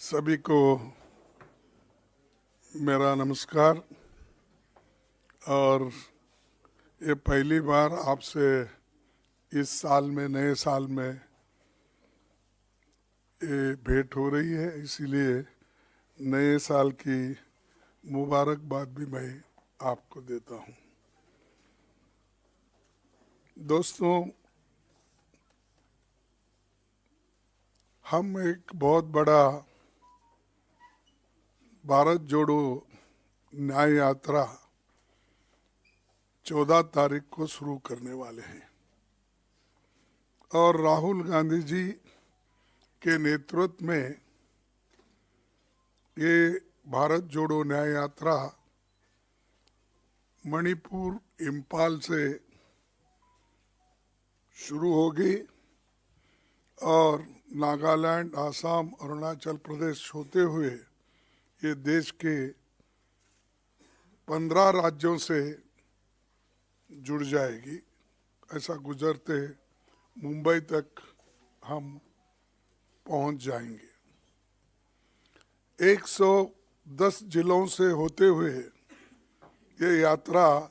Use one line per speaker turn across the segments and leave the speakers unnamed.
सभी को मेरा नमस्कार। और ये पहली बार आपसे इस साल में, नए साल में ये भेंट हो रही है, इसीलिए नए साल की मुबारकबाद भी मैं आपको देता हूँ। दोस्तों, हम एक बहुत बड़ा भारत जोड़ो न्याय यात्रा 14 तारीख को शुरू करने वाले हैं और राहुल गांधी जी के नेतृत्व में ये भारत जोड़ो न्याय यात्रा मणिपुर, इम्फाल से शुरू होगी और नागालैंड, आसाम, अरुणाचल प्रदेश होते हुए ये देश के 15 राज्यों से जुड़ जाएगी। ऐसा गुजरते मुंबई तक हम पहुंच जाएंगे। 110 जिलों से होते हुए ये यात्रा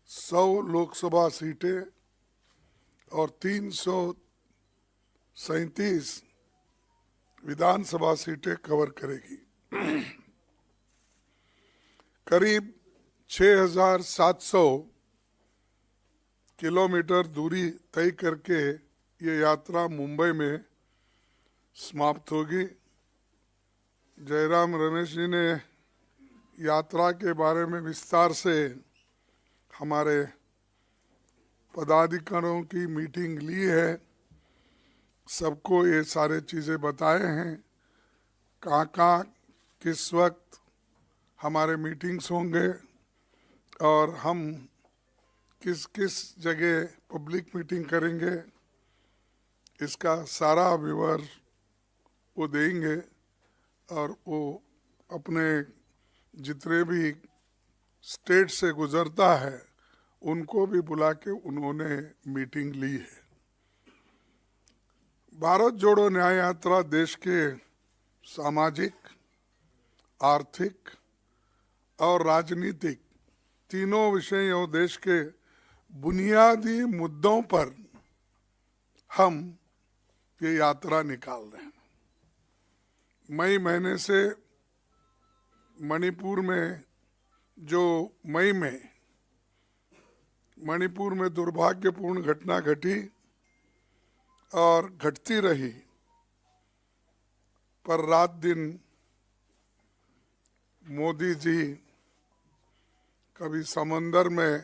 100 लोकसभा सीटें और 337 विधानसभा सीटें कवर करेगी। करीब 6,700 किलोमीटर दूरी तय करके ये यात्रा मुंबई में समाप्त होगी। जयराम रमेश जी ने यात्रा के बारे में विस्तार से हमारे पदाधिकारियों की मीटिंग ली है, सबको ये सारे चीज़ें बताए हैं, कहाँ किस वक्त हमारे मीटिंग्स होंगे और हम किस किस जगह पब्लिक मीटिंग करेंगे, इसका सारा विवरण वो देंगे। और वो अपने जितने भी स्टेट से गुजरता है उनको भी बुला के उन्होंने मीटिंग ली है। भारत जोड़ो न्याय यात्रा देश के सामाजिक, आर्थिक और राजनीतिक तीनों विषयों, देश के बुनियादी मुद्दों पर हम ये यात्रा निकाल रहे हैं। मई महीने से मणिपुर में मणिपुर में दुर्भाग्यपूर्ण घटना घटी और घटती रही, पर रात दिन मोदी जी कभी समंदर में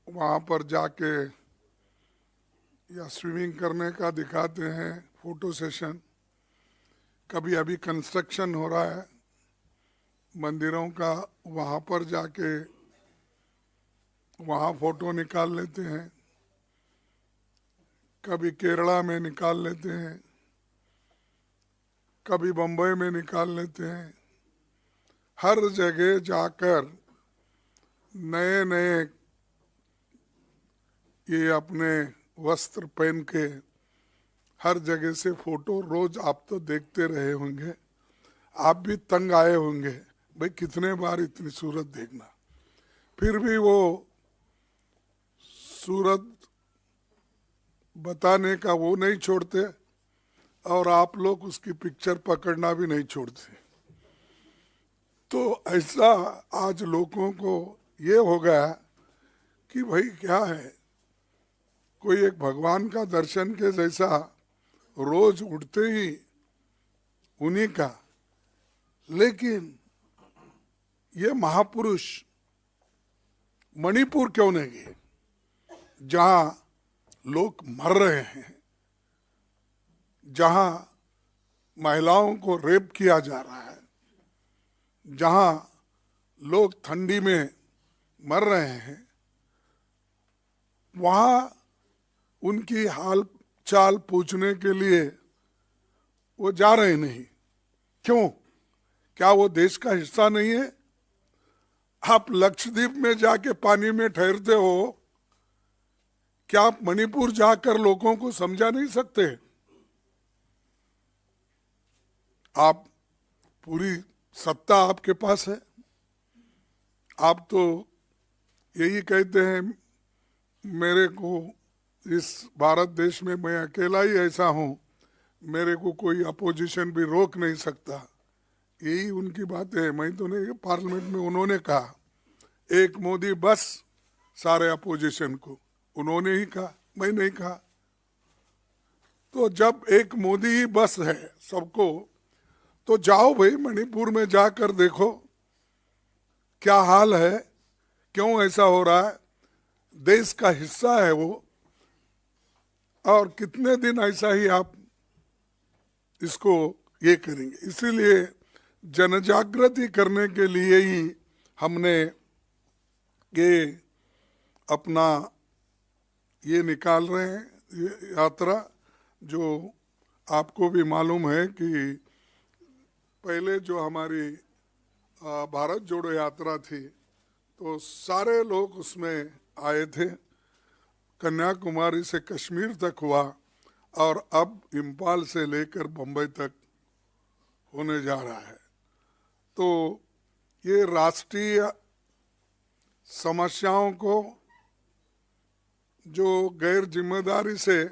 वहाँ पर जाके या स्विमिंग करने का दिखाते हैं फोटो सेशन, कभी अभी कंस्ट्रक्शन हो रहा है मंदिरों का, वहाँ पर जाके वहाँ फोटो निकाल लेते हैं, कभी केरला में निकाल लेते हैं, कभी बम्बई में निकाल लेते हैं। हर जगह जाकर नए नए ये अपने वस्त्र पहन के हर जगह से फोटो रोज आप तो देखते रहे होंगे, आप भी तंग आए होंगे, भाई कितने बार इतनी सूरत देखना। फिर भी वो सूरत बताने का वो नहीं छोड़ते और आप लोग उसकी पिक्चर पकड़ना भी नहीं छोड़ते। तो ऐसा आज लोगों को ये हो गया कि भाई क्या है, कोई एक भगवान का दर्शन के जैसा रोज उठते ही उन्हीं का। लेकिन ये महापुरुष मणिपुर क्यों नहीं गए, जहां लोग मर रहे हैं, जहां महिलाओं को रेप किया जा रहा है, जहां लोग ठंडी में मर रहे हैं, वहां उनकी हाल चाल पूछने के लिए वो जा रहे नहीं। क्यों? क्या वो देश का हिस्सा नहीं है? आप लक्षद्वीप में जाके पानी में ठहरते हो, क्या आप मणिपुर जाकर लोगों को समझा नहीं सकते? आप पूरी सत्ता आपके पास है, आप तो यही कहते हैं मेरे को इस भारत देश में मैं अकेला ही ऐसा हूँ, मेरे को कोई अपोजिशन भी रोक नहीं सकता, यही उनकी बात है। मैं तो नहीं, पार्लियामेंट में उन्होंने कहा एक मोदी बस सारे अपोजिशन को, उन्होंने ही कहा, मैं नहीं कहा। तो जब एक मोदी ही बस है सबको, तो जाओ भाई मणिपुर में जाकर देखो क्या हाल है, क्यों ऐसा हो रहा है, देश का हिस्सा है वो, और कितने दिन ऐसा ही आप इसको ये करेंगे। इसीलिए जनजागृति करने के लिए ही हमने ये अपना ये निकाल रहे हैं, ये यात्रा। जो आपको भी मालूम है कि पहले जो हमारी भारत जोड़ो यात्रा थी तो सारे लोग उसमें आए थे, कन्याकुमारी से कश्मीर तक हुआ, और अब इम्फाल से लेकर बम्बई तक होने जा रहा है। तो ये राष्ट्रीय समस्याओं को जो गैर जिम्मेदारी से,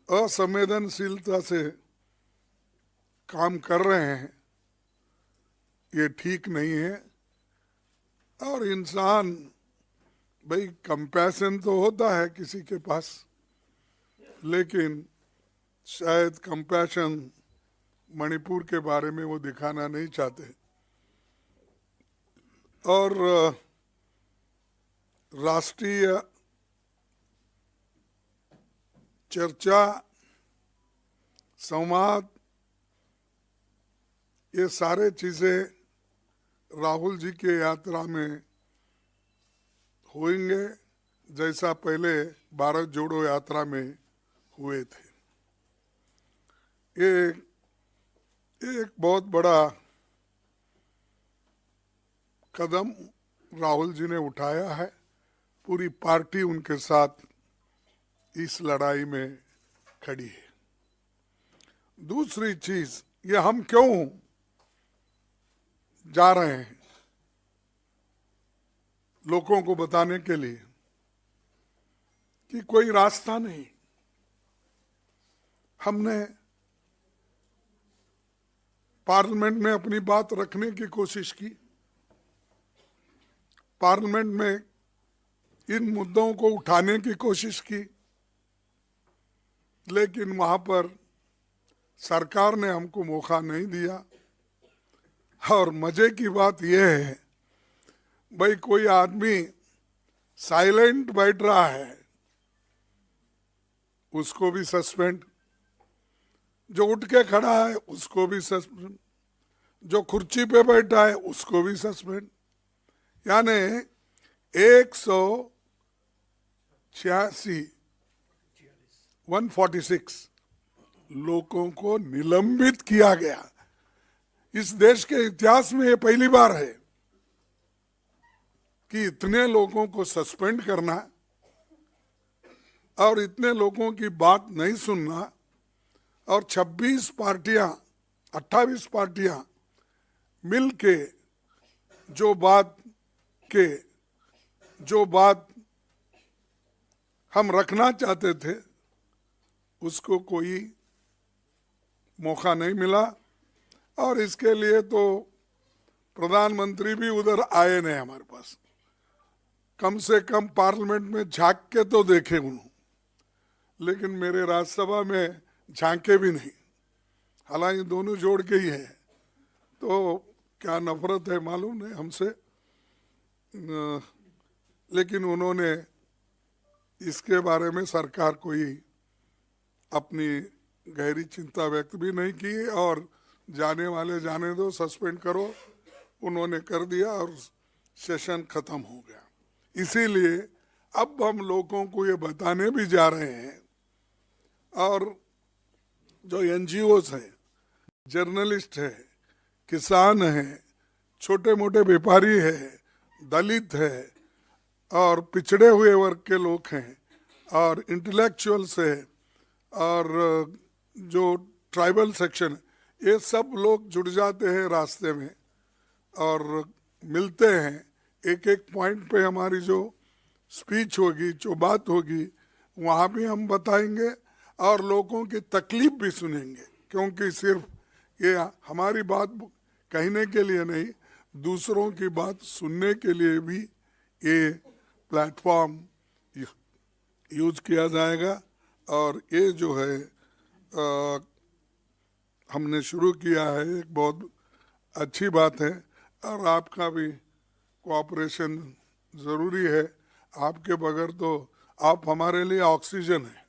असंवेदनशीलता से काम कर रहे हैं, ये ठीक नहीं है। और इंसान भाई कंपैशन तो होता है किसी के पास, लेकिन शायद कंपैशन मणिपुर के बारे में वो दिखाना नहीं चाहते। और राष्ट्रीय चर्चा, संवाद, ये सारे चीजें राहुल जी के यात्रा में होंगे, जैसा पहले भारत जोड़ो यात्रा में हुए थे। ये एक बहुत बड़ा कदम राहुल जी ने उठाया है, पूरी पार्टी उनके साथ इस लड़ाई में खड़ी है। दूसरी चीज, ये हम क्यों जा रहे हैं, लोगों को बताने के लिए कि कोई रास्ता नहीं। हमने पार्लियामेंट में अपनी बात रखने की कोशिश की, पार्लियामेंट में इन मुद्दों को उठाने की कोशिश की, लेकिन वहां पर सरकार ने हमको मौका नहीं दिया। और मजे की बात यह है भाई, कोई आदमी साइलेंट बैठ रहा है उसको भी सस्पेंड, जो उठ के खड़ा है उसको भी सस्पेंड, जो कुर्सी पे बैठा है उसको भी सस्पेंड। यानी 146 लोगों को निलंबित किया गया। इस देश के इतिहास में ये पहली बार है कि इतने लोगों को सस्पेंड करना और इतने लोगों की बात नहीं सुनना, और 26 पार्टियां, 28 पार्टियां मिलके जो बात हम रखना चाहते थे उसको कोई मौका नहीं मिला। और इसके लिए तो प्रधानमंत्री भी उधर आए नहीं हमारे पास, कम से कम पार्लियामेंट में झांक के तो देखे उन्होंने, लेकिन मेरे राज्यसभा में झांके भी नहीं। हालांकि दोनों जोड़ के ही है, तो क्या नफरत है मालूम नहीं हमसे, लेकिन उन्होंने इसके बारे में सरकार कोई अपनी गहरी चिंता व्यक्त भी नहीं की, और जाने वाले जाने दो, सस्पेंड करो, उन्होंने कर दिया और सेशन खत्म हो गया। इसीलिए अब हम लोगों को ये बताने भी जा रहे हैं, और जो एनजीओस हैं, जर्नलिस्ट है, किसान है, छोटे मोटे व्यापारी है, दलित है, और पिछड़े हुए वर्ग के लोग हैं, और इंटेलेक्चुअल्स है, और जो ट्राइबल सेक्शन, ये सब लोग जुड़ जाते हैं रास्ते में और मिलते हैं। एक एक पॉइंट पे हमारी जो स्पीच होगी, जो बात होगी, वहाँ भी हम बताएंगे और लोगों की तकलीफ भी सुनेंगे, क्योंकि सिर्फ ये हमारी बात कहने के लिए नहीं, दूसरों की बात सुनने के लिए भी ये प्लेटफॉर्म यूज किया जाएगा। और ये जो है हमने शुरू किया है, एक बहुत अच्छी बात है और आपका भी कोऑपरेशन ज़रूरी है। आपके बगैर तो आप हमारे लिए ऑक्सीजन है,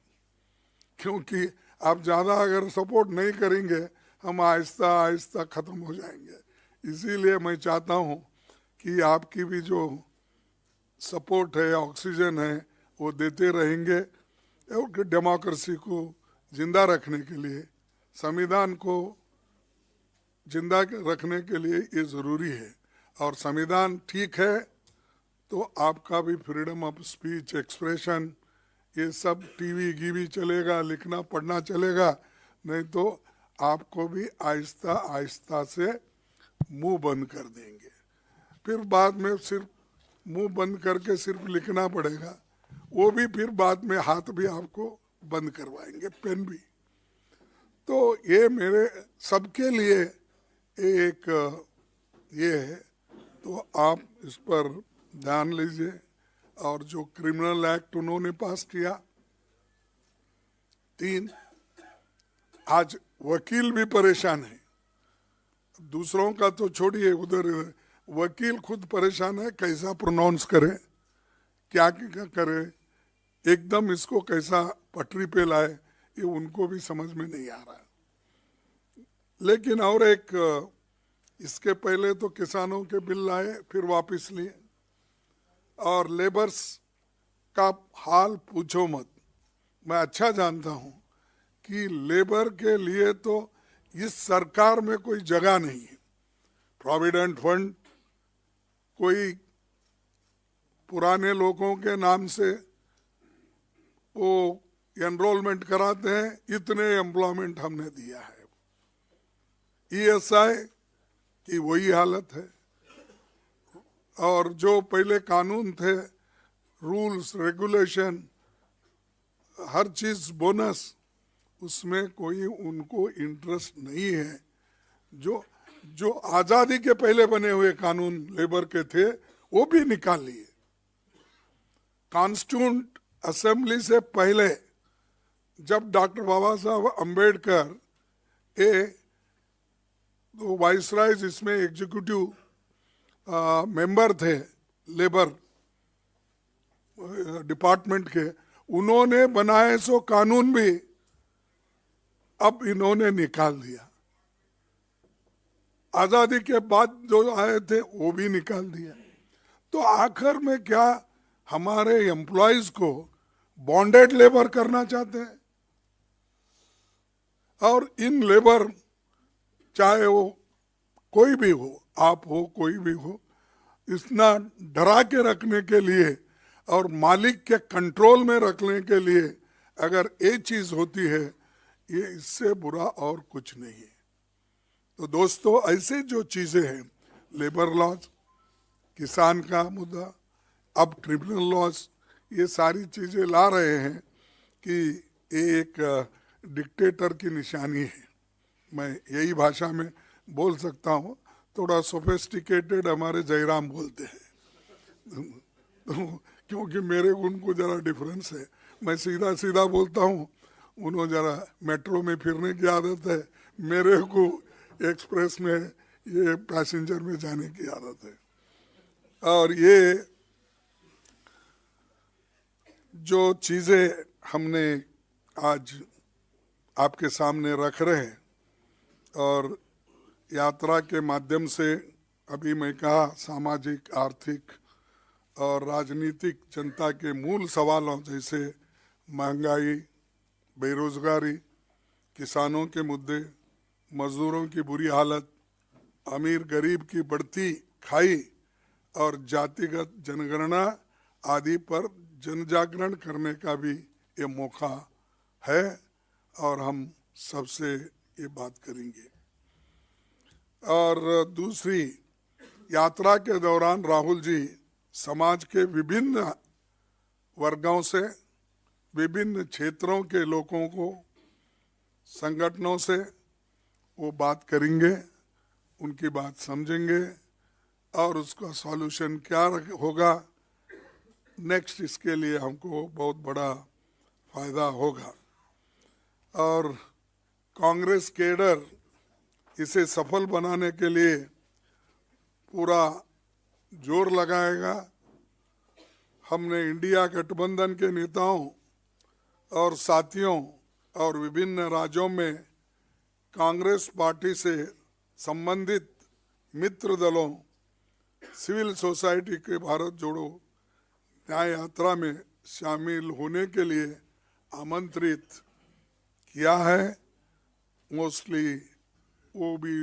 क्योंकि आप ज़्यादा अगर सपोर्ट नहीं करेंगे हम आहिस्ता आहिस्ता ख़त्म हो जाएंगे। इसीलिए मैं चाहता हूँ कि आपकी भी जो सपोर्ट है, ऑक्सीजन है, वो देते रहेंगे और डेमोक्रेसी को जिंदा रखने के लिए, संविधान को जिंदा रखने के लिए ये ज़रूरी है। और संविधान ठीक है तो आपका भी फ्रीडम ऑफ स्पीच, एक्सप्रेशन, ये सब टीवी गीवी चलेगा, लिखना पढ़ना चलेगा, नहीं तो आपको भी आहिस्ता आहिस्ता से मुंह बंद कर देंगे। फिर बाद में सिर्फ मुंह बंद करके सिर्फ लिखना पड़ेगा, वो भी फिर बाद में हाथ भी आपको बंद करवाएंगे, पेन भी। तो ये मेरे सबके लिए एक ये है, तो आप इस पर ध्यान लीजिए। और जो क्रिमिनल एक्ट उन्होंने पास किया 3, आज वकील भी परेशान है, दूसरों का तो छोड़िए, उधर वकील खुद परेशान है, कैसा प्रोनाउंस करे, क्या क्या करे, एकदम इसको कैसा पटरी पे लाए, ये उनको भी समझ में नहीं आ रहा। लेकिन और एक, इसके पहले तो किसानों के बिल लाए, फिर वापस लिए, और लेबर्स का हाल पूछो मत। मैं अच्छा जानता हूं कि लेबर के लिए तो इस सरकार में कोई जगह नहीं है। प्रोविडेंट फंड कोई पुराने लोगों के नाम से वो एनरोलमेंट कराते हैं, इतने एम्प्लॉयमेंट हमने दिया है। ईएसआई की वही हालत है। और जो पहले कानून थे, रूल्स रेगुलेशन, हर चीज बोनस, उसमें कोई उनको इंटरेस्ट नहीं है। जो आजादी के पहले बने हुए कानून लेबर के थे वो भी निकाल लिए। कॉन्स्टिट्यूंट असेंबली से पहले जब डॉक्टर बाबा साहब अम्बेडकर तो वाइसरायज इसमें एग्जीक्यूटिव मेंबर थे लेबर डिपार्टमेंट के, उन्होंने बनाए सो कानून भी अब इन्होंने निकाल दिया। आजादी के बाद जो आए थे वो भी निकाल दिया। तो आखिर में क्या हमारे एम्प्लॉयज को बॉन्डेड लेबर करना चाहते हैं? और इन लेबर, चाहे वो कोई भी हो, आप हो, कोई भी हो, इतना डरा के रखने के लिए और मालिक के कंट्रोल में रखने के लिए अगर ये चीज होती है, ये इससे बुरा और कुछ नहीं है। तो दोस्तों, ऐसे जो चीजें हैं, लेबर लॉज, किसान का मुद्दा, अब ट्रिब्यूनल लॉज, ये सारी चीजें ला रहे हैं कि ये एक डिक्टेटर की निशानी है। मैं यही भाषा में बोल सकता हूँ, थोड़ा सोफिस्टिकेटेड हमारे जयराम बोलते हैं तो क्योंकि मेरे उनको जरा डिफरेंस है, मैं सीधा सीधा बोलता हूँ, उन्होंने जरा मेट्रो में फिरने की आदत है, मेरे को एक्सप्रेस में ये पैसेंजर में जाने की आदत है। और ये जो चीज़ें हमने आज आपके सामने रख रहे हैं, और यात्रा के माध्यम से अभी मैं कहा सामाजिक, आर्थिक और राजनीतिक जनता के मूल सवालों जैसे महंगाई, बेरोजगारी, किसानों के मुद्दे, मजदूरों की बुरी हालत, अमीर गरीब की बढ़ती खाई और जातिगत जनगणना आदि पर जनजागरण करने का भी ये मौका है। और हम सबसे ये बात करेंगे। और दूसरी, यात्रा के दौरान राहुल जी समाज के विभिन्न वर्गों से, विभिन्न क्षेत्रों के लोगों को, संगठनों से वो बात करेंगे, उनकी बात समझेंगे और उसका सॉल्यूशन क्या होगा नेक्स्ट, इसके लिए हमको बहुत बड़ा फायदा होगा। और कांग्रेस केडर इसे सफल बनाने के लिए पूरा जोर लगाएगा। हमने इंडिया गठबंधन के नेताओं और साथियों और विभिन्न राज्यों में कांग्रेस पार्टी से संबंधित मित्र दलों, सिविल सोसाइटी के भारत जोड़ो न्याय यात्रा में शामिल होने के लिए आमंत्रित किया है। मोस्टली वो भी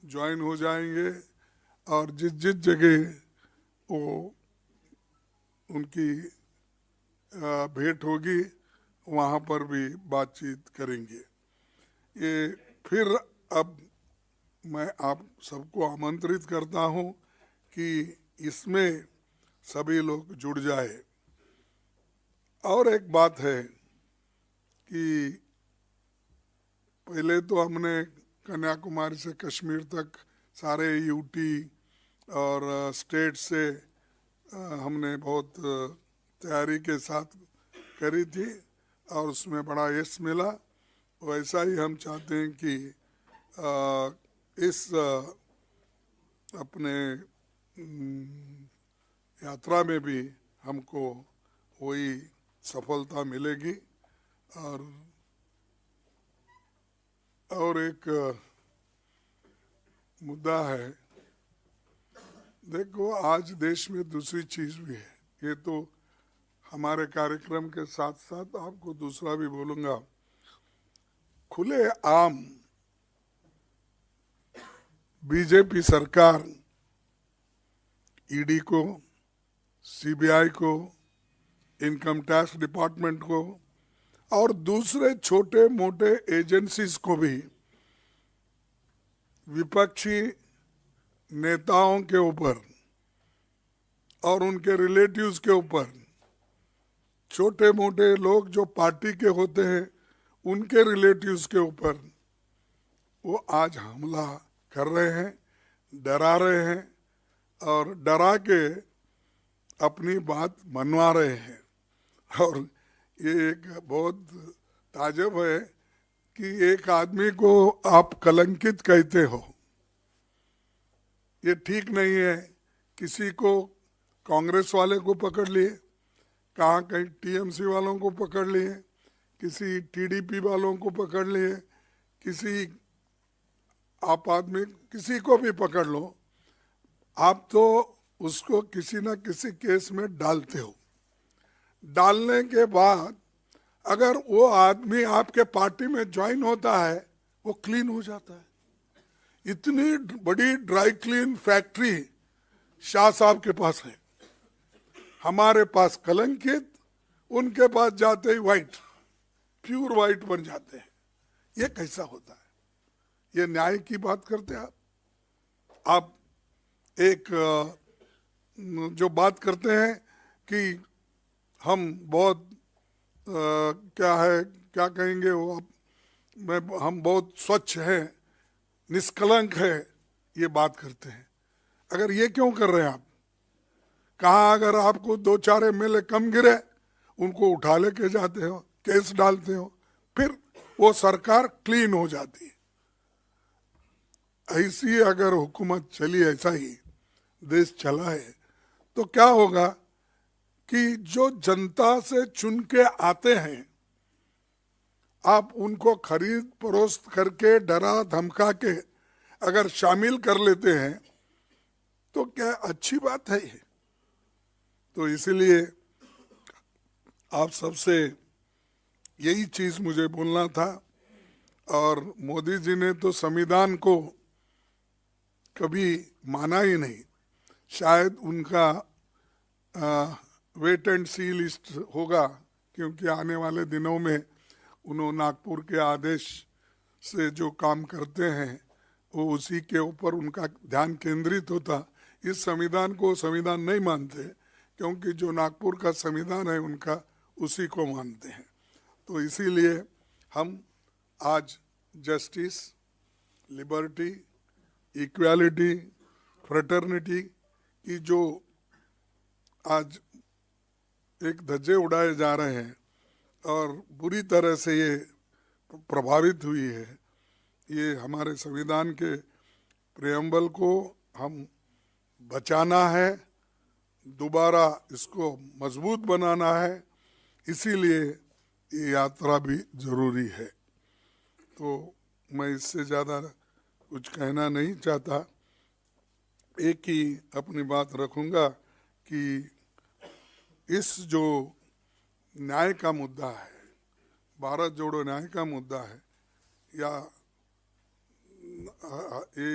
ज्वाइन हो जाएंगे और जिस जिस जगह वो उनकी भेंट होगी वहाँ पर भी बातचीत करेंगे। ये फिर अब मैं आप सबको आमंत्रित करता हूँ कि इसमें सभी लोग जुड़ जाए। और एक बात है कि पहले तो हमने कन्याकुमारी से कश्मीर तक सारे यूटी और स्टेट से हमने बहुत तैयारी के साथ करी थी और उसमें बड़ा यश मिला। वैसा ही हम चाहते हैं कि इस अपने यात्रा में भी हमको वही सफलता मिलेगी। और एक मुद्दा है, देखो आज देश में दूसरी चीज भी है, ये तो हमारे कार्यक्रम के साथ साथ आपको दूसरा भी बोलूंगा। खुले आम बीजेपी सरकार ईडी को, सीबीआई को, इनकम टैक्स डिपार्टमेंट को और दूसरे छोटे मोटे एजेंसीज को भी विपक्षी नेताओं के ऊपर और उनके रिलेटिव्स के ऊपर, छोटे मोटे लोग जो पार्टी के होते हैं उनके रिलेटिव्स के ऊपर वो आज हमला कर रहे हैं, डरा रहे हैं और डरा के अपनी बात मनवा रहे हैं। और ये एक बहुत ताज्जुब है कि एक आदमी को आप कलंकित कहते हो, ये ठीक नहीं है। किसी को कांग्रेस वाले को पकड़ लिए, कहाँ कहीं टीएमसी वालों को पकड़ लिए, किसी टीडीपी वालों को पकड़ लिए, किसी आप आदमी किसी को भी पकड़ लो, आप तो उसको किसी न किसी केस में डालते हो। डालने के बाद अगर वो आदमी आपके पार्टी में ज्वाइन होता है वो क्लीन हो जाता है। इतनी बड़ी ड्राई क्लीन फैक्ट्री शाह साहब के पास है, हमारे पास कलंकित, उनके पास जाते ही वाइट, प्योर वाइट बन जाते हैं। ये कैसा होता है? ये न्याय की बात करते हैं आप एक जो बात करते हैं कि हम बहुत क्या है, क्या कहेंगे वो आप, हम बहुत स्वच्छ हैं, निष्कलंक है, ये बात करते हैं। अगर ये क्यों कर रहे हैं आप? कहाँ अगर आपको 2-4 एमएलए कम गिरे उनको उठा लेके जाते हो, केस डालते हो, फिर वो सरकार क्लीन हो जाती है। ऐसी अगर हुकूमत चली, ऐसा ही देश चला है तो क्या होगा कि जो जनता से चुन के आते हैं आप उनको खरीद फरोख्त करके, डरा धमका के अगर शामिल कर लेते हैं तो क्या अच्छी बात है ये? तो इसीलिए आप सबसे यही चीज मुझे बोलना था। और मोदी जी ने तो संविधान को कभी माना ही नहीं। शायद उनका वेट एंड सी लिस्ट होगा, क्योंकि आने वाले दिनों में उन्होंने नागपुर के आदेश से जो काम करते हैं वो उसी के ऊपर उनका ध्यान केंद्रित होता। इस संविधान को संविधान नहीं मानते, क्योंकि जो नागपुर का संविधान है उनका उसी को मानते हैं। तो इसीलिए हम आज जस्टिस, लिबर्टी, इक्वालिटी, फ्रेटर्निटी की जो आज एक धज्जे उड़ाए जा रहे हैं और बुरी तरह से ये प्रभावित हुई है, ये हमारे संविधान के प्रेम्बल को हम बचाना है, दोबारा इसको मजबूत बनाना है, इसीलिए ये यात्रा भी जरूरी है। तो मैं इससे ज़्यादा कुछ कहना नहीं चाहता। एक ही अपनी बात रखूँगा कि इस जो न्याय का मुद्दा है, भारत जोड़ो न्याय का मुद्दा है, या ये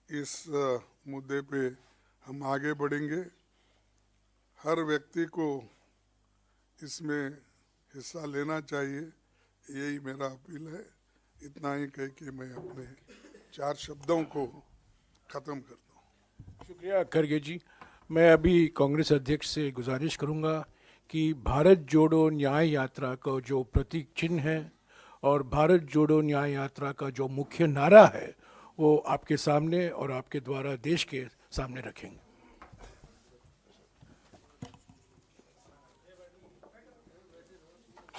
इस मुद्दे पे हम आगे बढ़ेंगे। हर व्यक्ति को इसमें हिस्सा लेना चाहिए, यही मेरा अपील है। इतना ही कह के मैं अपने 4 शब्दों को ख़त्म करता हूँ।
शुक्रिया खरगे जी। मैं अभी कांग्रेस अध्यक्ष से गुजारिश करूंगा कि भारत जोड़ो न्याय यात्रा का जो प्रतीक चिन्ह है और भारत जोड़ो न्याय यात्रा का जो मुख्य नारा है वो आपके सामने और आपके द्वारा देश के सामने रखेंगे।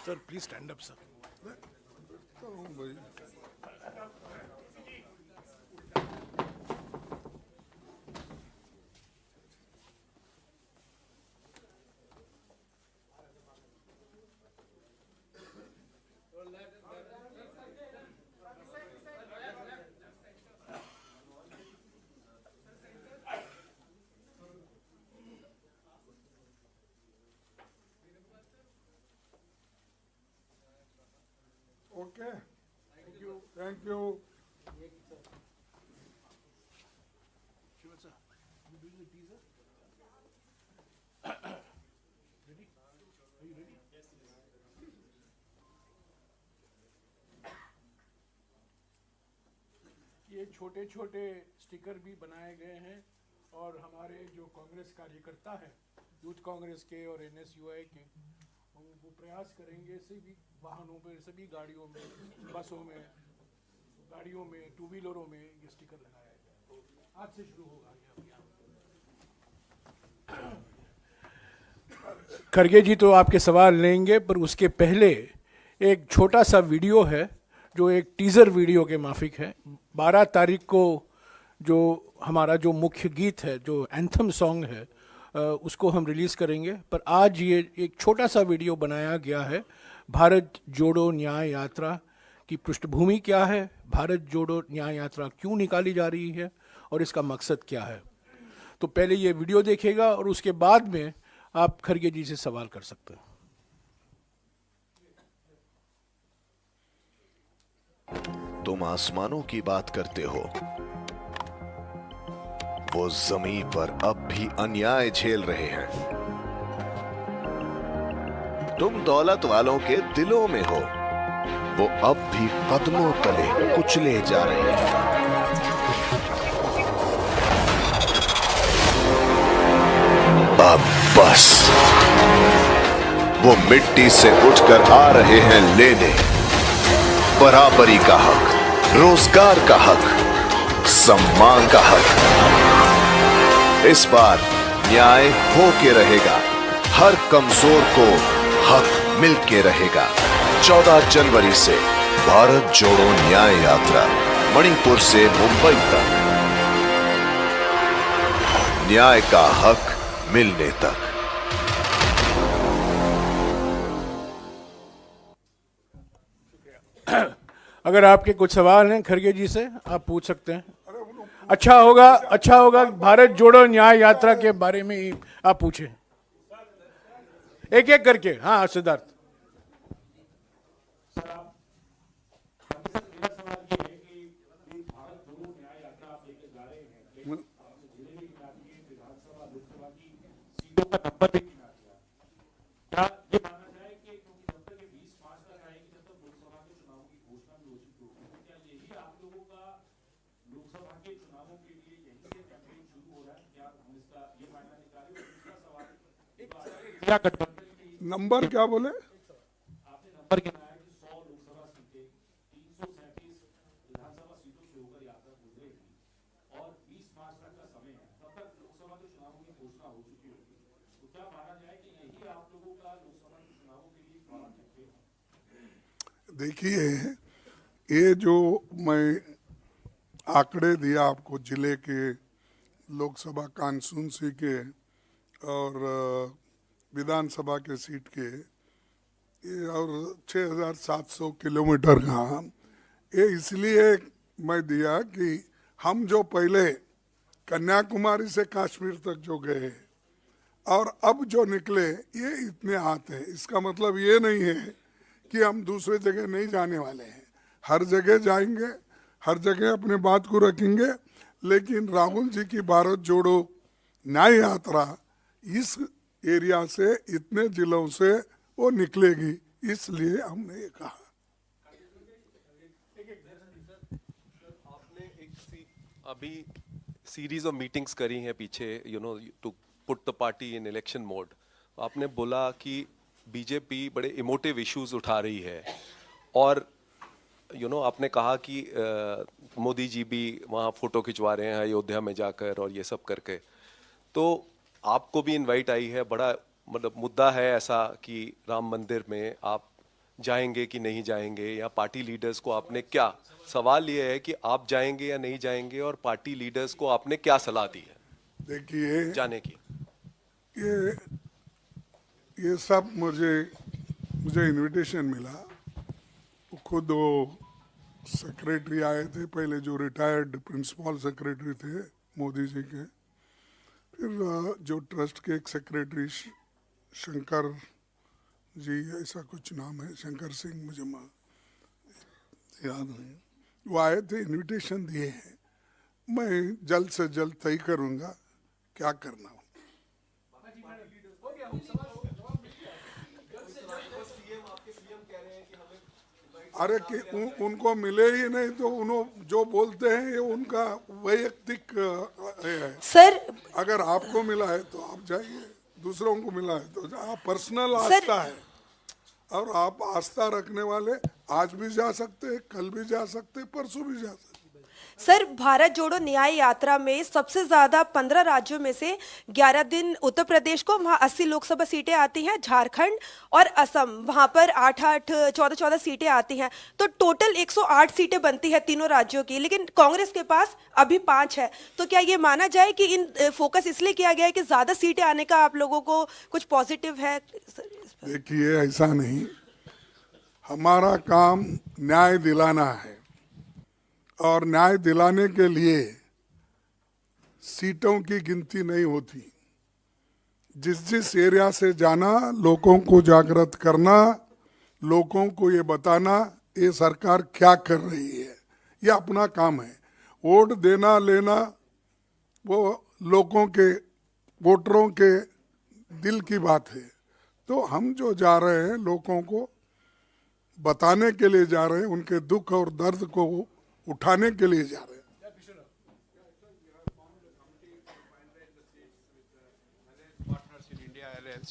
Sir please stand up sir.
Okay, thank you.
ये छोटे छोटे स्टिकर भी बनाए गए हैं और हमारे जो कांग्रेस कार्यकर्ता हैं, यूथ कांग्रेस के और NSUI के, वो प्रयास करेंगे सभी वाहनों में, सभी गाड़ियों में, बसों में, गाड़ियों में, 2 व्हीलरों में ये स्टिकर लगाया जाए। आज से शुरू होगा ये अभियान। खरगे जी तो आपके सवाल लेंगे, पर उसके पहले एक छोटा सा वीडियो है जो एक टीज़र वीडियो के माफिक है। 12 तारीख को जो हमारा जो मुख्य गीत है, जो एंथम सॉन्ग है, उसको हम रिलीज़ करेंगे। पर आज ये एक छोटा सा वीडियो बनाया गया है। भारत जोड़ो न्याय यात्रा की पृष्ठभूमि क्या है, भारत जोड़ो न्याय यात्रा क्यों निकाली जा रही है और इसका मकसद क्या है। तो पहले ये वीडियो देखेगा और उसके बाद में आप खरगे जी से सवाल कर सकते हैं।
तुम आसमानों की बात करते हो, वो जमीन पर अब भी अन्याय झेल रहे हैं। तुम दौलत वालों के दिलों में हो, वो अब भी कदमों तले कुचले जा रहे हैं। अब बस, वो मिट्टी से उठकर आ रहे हैं लेने बराबरी का हक, रोजगार का हक, सम्मान का हक। इस बार न्याय हो के रहेगा, हर कमजोर को हक मिल के रहेगा। 14 जनवरी से भारत जोड़ो न्याय यात्रा, मणिपुर से मुंबई तक, न्याय का हक मिलने तक।
अगर आपके कुछ सवाल हैं खरगे जी से, आप पूछ सकते हैं। अच्छा होगा भारत जोड़ो न्याय यात्रा के बारे में ही आप पूछें, एक एक करके। हाँ सिद्धार्थ। क्या गठबंधन
नंबर क्या बोले?
नंबर गिनाया कि 100 लोकसभा सीटें 337 विधानसभा सीटों से होकर यात्रा गुजरेगी और 20 मार्च तक का समय है, तब तक लोकसभा के चुनावों की घोषणा हो चुकी होगी। तो क्या माना जाए कि यही आप लोगों का लोकसभा के चुनावों के लिए प्रारंभिक है?
देखिए, ये जो मैं आंकड़े दिया आपको जिले के लोकसभा कॉन्स्टिट्यूंसी के और विधानसभा के सीट के, ये और 6,700 किलोमीटर का, ये इसलिए मैं दिया कि हम जो पहले कन्याकुमारी से कश्मीर तक जो गए और अब जो निकले ये इतने आते हैं, इसका मतलब ये नहीं है कि हम दूसरे जगह नहीं जाने वाले हैं। हर जगह जाएंगे, हर जगह अपने बात को रखेंगे, लेकिन राहुल जी की भारत जोड़ो न्याय यात्रा इस एरिया से, इतने जिलों से वो निकलेगी, इसलिए हमने ये कहा।
आपने अभी सीरीज ऑफ मीटिंग्स करी हैं पीछे, to put the party in election mode. आपने बोला कि बीजेपी बड़े इमोटिव इश्यूज उठा रही है और आपने कहा कि मोदी जी भी वहाँ फोटो खिंचवा रहे हैं अयोध्या में जाकर और ये सब करके, तो आपको भी इनवाइट आई है। बड़ा मतलब मुद्दा है ऐसा कि राम मंदिर में आप जाएंगे कि नहीं जाएंगे, या पार्टी लीडर्स को आपने क्या, सवाल ये है कि आप जाएंगे या नहीं जाएंगे और पार्टी लीडर्स को आपने क्या सलाह दी है
देखिए,
जाने की?
ये सब मुझे इनविटेशन मिला। खुद वो सेक्रेटरी आए थे पहले, जो रिटायर्ड प्रिंसिपल सेक्रेटरी थे मोदी जी के, फिर जो ट्रस्ट के एक सेक्रेटरी शंकर जी, ऐसा कुछ नाम है, शंकर सिंह, मुझे याद नहीं, वो आए थे, इनविटेशन दिए हैं। मैं जल्द से जल्द तय करूंगा क्या करना हो। अरे कि उनको मिले ही नहीं तो उन्होंने जो बोलते हैं ये उनका वैयक्तिक है।
सर,
अगर आपको मिला है तो आप जाइए, दूसरों को मिला है तो आप, पर्सनल आस्था है और आप आस्था रखने वाले आज भी जा सकते, कल भी जा सकते, परसों भी जा सकते।
सर, भारत जोड़ो न्याय यात्रा में सबसे ज्यादा 15 राज्यों में से 11 दिन उत्तर प्रदेश को, वहां 80 लोकसभा सीटें आती हैं, झारखंड और असम वहां पर 8-8 14-14 सीटें आती हैं, तो टोटल 108 सीटें बनती है तीनों राज्यों की, लेकिन कांग्रेस के पास अभी 5 है। तो क्या ये माना जाए कि इन फोकस इसलिए किया गया है कि ज्यादा सीटें आने का आप लोगों को कुछ पॉजिटिव है?
देखिए, ऐसा नहीं, हमारा काम न्याय दिलाना है और न्याय दिलाने के लिए सीटों की गिनती नहीं होती। जिस एरिया से जाना, लोगों को जागृत करना, लोगों को ये बताना ये सरकार क्या कर रही है, ये अपना काम है। वोट देना लेना वो लोगों के, वोटरों के दिल की बात है। तो हम जो जा रहे हैं लोगों को बताने के लिए जा रहे हैं, उनके दुख और दर्द को उठाने के लिए जा रहे हैं।
Partners in India Alliance,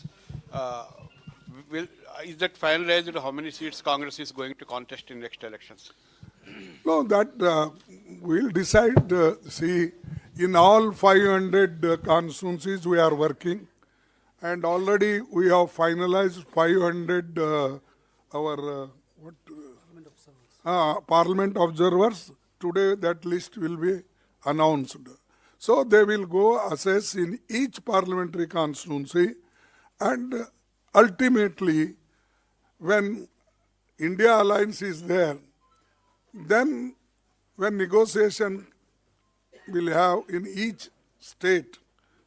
is that finalized how many seats Congress is going to contest in next elections?
No, that we'll decide. See, in all 500 constituencies we are working, and already we have finalized 500 Parliament observers. Today that list will be announced. So they will go assess in each parliamentary constituency, and ultimately when India Alliance is there, then when negotiation will have in each state,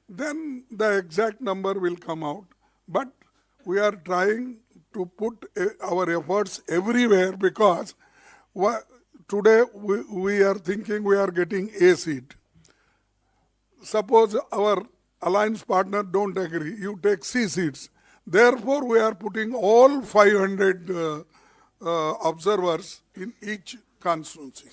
then the exact number will come out. But we are trying to put our efforts everywhere, because today we are thinking we are getting a seat. Suppose our alliance partner don't agree, you take C seats. Therefore, we are putting all 500 observers in each constituency.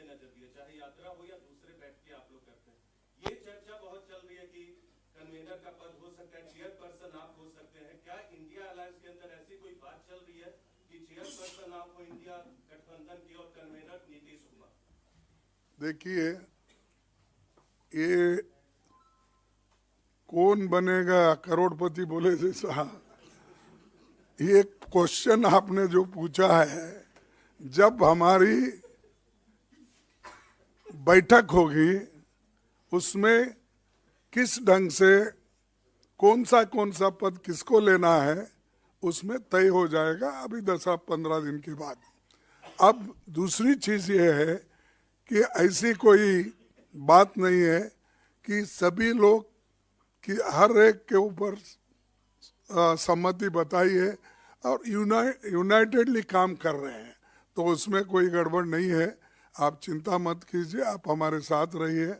नजरिए, चाहे यात्रा हो या दूसरे बैठ के आप लोग करते हैं, ये चर्चा बहुत चल रही है कि कन्वेनर का पद हो सकता है, चेयरपर्सन आप हो सकते हैं। क्या इंडिया अलायंस के अंदर ऐसी कोई बात चल रही है कि चेयरपर्सन आप हो इंडिया गठबंधन की और कन्वेनर नीतीश कुमार?
देखिए, ये कौन बनेगा करोड़पति बोले जैसा ये क्वेश्चन आपने जो पूछा है, जब हमारी बैठक होगी उसमें किस ढंग से कौन सा पद किसको लेना है उसमें तय हो जाएगा, अभी 10-15 दिन के बाद। अब दूसरी चीज ये है कि ऐसी कोई बात नहीं है कि सभी लोग कि हर एक के ऊपर सम्मति बताई है और यूनाइटेडली काम कर रहे हैं, तो उसमें कोई गड़बड़ नहीं है। आप चिंता मत कीजिए, आप हमारे साथ रहिए।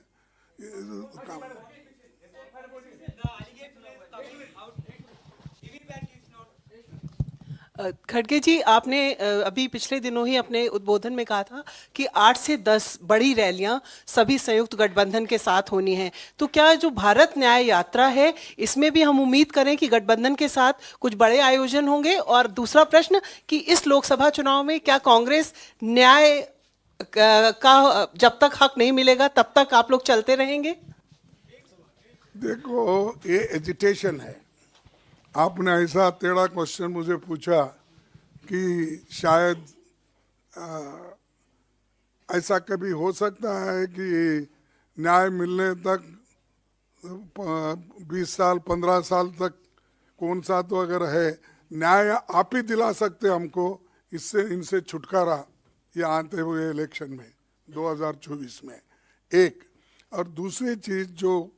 खड़गे जी, आपने अभी पिछले दिनों ही अपने उद्बोधन में कहा था कि 8 से 10 बड़ी रैलियां सभी संयुक्त गठबंधन के साथ होनी है, तो क्या जो भारत न्याय यात्रा है इसमें भी हम उम्मीद करें कि गठबंधन के साथ कुछ बड़े आयोजन होंगे? और दूसरा प्रश्न कि इस लोकसभा चुनाव में क्या कांग्रेस न्याय का जब तक हक नहीं मिलेगा तब तक आप लोग चलते रहेंगे?
देखो, ये एजिटेशन है। आपने ऐसा टेढ़ा क्वेश्चन मुझे पूछा कि शायद ऐसा कभी हो सकता है कि न्याय मिलने तक 20 साल 15 साल तक कौन सा तो अगर है न्याय आप ही दिला सकते हमको इससे, इनसे छुटकारा ये आते हुए इलेक्शन में 2024 में। एक और दूसरी चीज, जो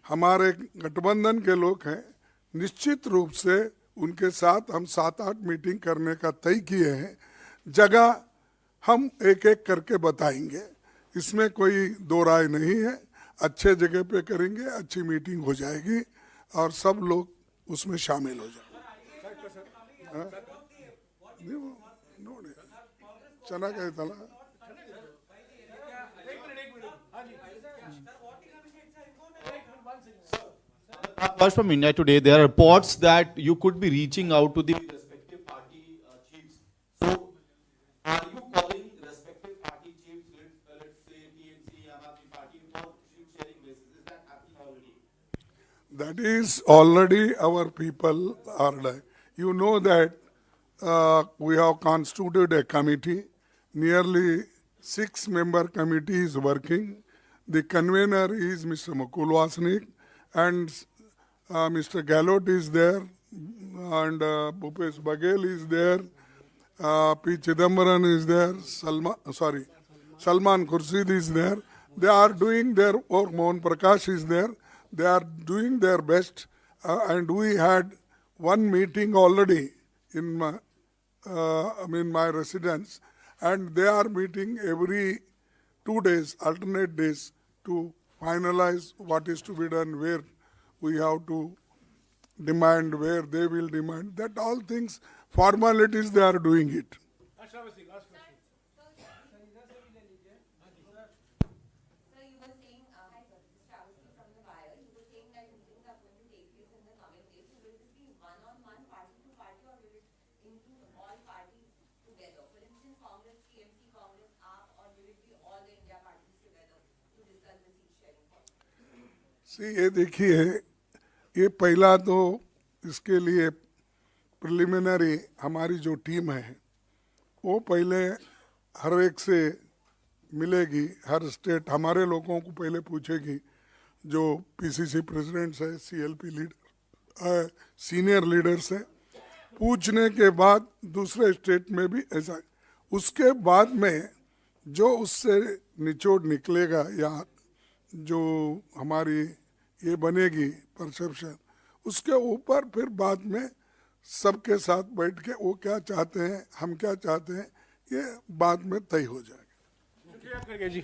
हमारे गठबंधन के लोग हैं निश्चित रूप से उनके साथ हम 7-8 मीटिंग करने का तय किए हैं। जगह हम एक एक करके बताएंगे, इसमें कोई दो राय नहीं है। अच्छे जगह पे करेंगे, अच्छी मीटिंग हो जाएगी और सब लोग उसमें शामिल हो जाएंगे। चना क्या था
First, from India Today, there are reports that you could be reaching out to the respective party chiefs. So, are you calling respective party chiefs, let's say TMC, Aam Aadmi Party, for sharing basis? Is that happening already?
That is already our people are like. You know that we have constituted a committee. Nearly 6-member committee is working. The convener is Mr. Mukul Wasnik and Mr. Gehlot is there, and Bhupesh Baghel is there, P. Chidambaram is there, Salman Khurshid is there. They are doing their work. Mohan Prakash is there. They are doing their best, and we had one meeting already in my residence, and they are meeting every 2 days, alternate days, to finalize what is to be done, where we have to demand, where they will demand. That all things, formalities, they are doing it.
Sir, you were saying, hi sir, Mr. Awasthi from the Wire, you were saying that meetings are going to take place in the coming days. So will this be one-on-one, party to party, or will it include all parties together? For instance, Congress, TMC, Congress, AAP, or will it be all the India parties together to discuss the seat sharing policy?
See, ये देखिए, ये पहला तो इसके लिए preliminary हमारी जो team है वो पहले हर एक से मिलेगी, हर स्टेट हमारे लोगों को पहले पूछेगी, जो पीसीसी प्रेसिडेंट्स है, सीएलपी लीडर, सीनियर लीडर्स है, पूछने के बाद दूसरे स्टेट में भी ऐसा, उसके बाद में जो उससे निचोड़ निकलेगा या जो हमारी ये बनेगी परसेप्शन, उसके ऊपर फिर बाद में सबके साथ बैठ के वो क्या चाहते हैं, हम क्या चाहते हैं, ये बाद में तय हो जाएगा।
शुक्रिया खड़गे जी।